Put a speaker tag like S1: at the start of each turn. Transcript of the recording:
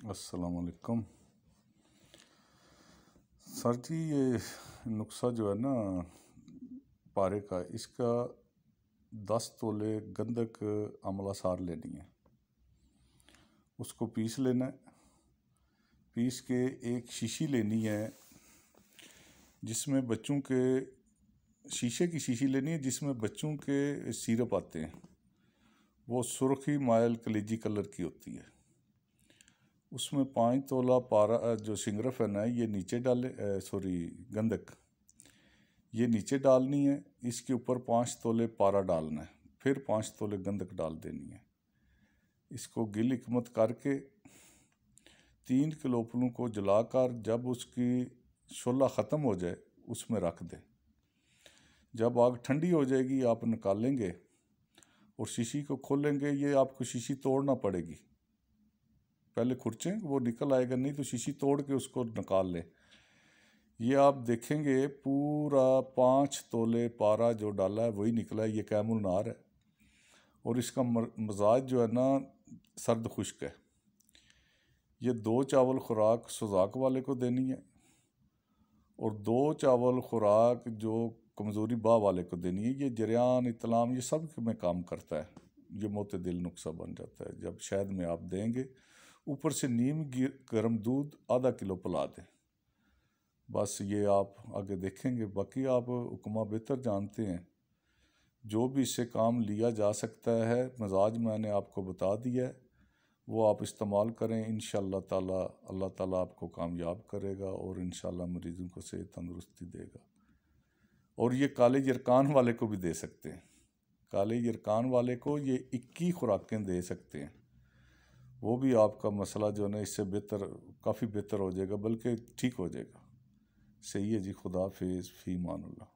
S1: अस्सलाम वालेकुम सर जी। ये नुस्खा जो है ना पारे का, इसका 10 तोले गंधक आंवला सार लेनी है। उसको पीस लेना है। पीस के एक शीशी लेनी है जिसमें बच्चों के, शीशे की शीशी लेनी है जिसमें बच्चों के सिरप आते हैं। वो सुर्खी मायल कलेजी कलर की होती है। उसमें 5 तोला पारा जो सिंगरफ है ना, ये नीचे डाले, गंधक ये नीचे डालनी है। इसके ऊपर 5 तोले पारा डालना है, फिर 5 तोले गंधक डाल देनी है। इसको गिल हिकमत करके 3 किलोपलों को जलाकर जब उसकी शोला ख़त्म हो जाए उसमें रख दें। जब आग ठंडी हो जाएगी आप निकालेंगे और शीशी को खोलेंगे। ये आपको शीशी तोड़ना पड़ेगी, पहले खुरचें वो निकल आएगा, नहीं तो शीशी तोड़ के उसको निकाल लें। ये आप देखेंगे पूरा 5 तोले पारा जो डाला है वही निकला है। ये कैमुल नार है और इसका मजाज जो है ना सर्द खुश्क है। ये 2 चावल खुराक सुजाक वाले को देनी है और 2 चावल खुराक जो कमज़ोरी बा वाले को देनी है। ये जरियान इतलाम ये सब में काम करता है। ये मोतदिल नुस्खा बन जाता है जब शहद में आप देंगे। ऊपर से नीम गर्म दूध आधा किलो पिला दें। बस ये आप आगे देखेंगे। बाकी आप हुक्मा बेहतर जानते हैं, जो भी इससे काम लिया जा सकता है मजाज मैंने आपको बता दिया है, वो आप इस्तेमाल करें। इंशाअल्लाह ताला अल्लाह ताला आपको कामयाब करेगा और इंशाअल्लाह मरीज़ों को सेहत तंदुरुस्ती देगा। और ये काले यरकान वाले को भी दे सकते हैं। काले यरकान वाले को ये 21 खुराकें दे सकते हैं। वो भी आपका मसला जो है ना इससे बेहतर, काफ़ी बेहतर हो जाएगा, बल्कि ठीक हो जाएगा। सही है जी। खुदा हाफिज़, फ़ी अमान अल्लाह।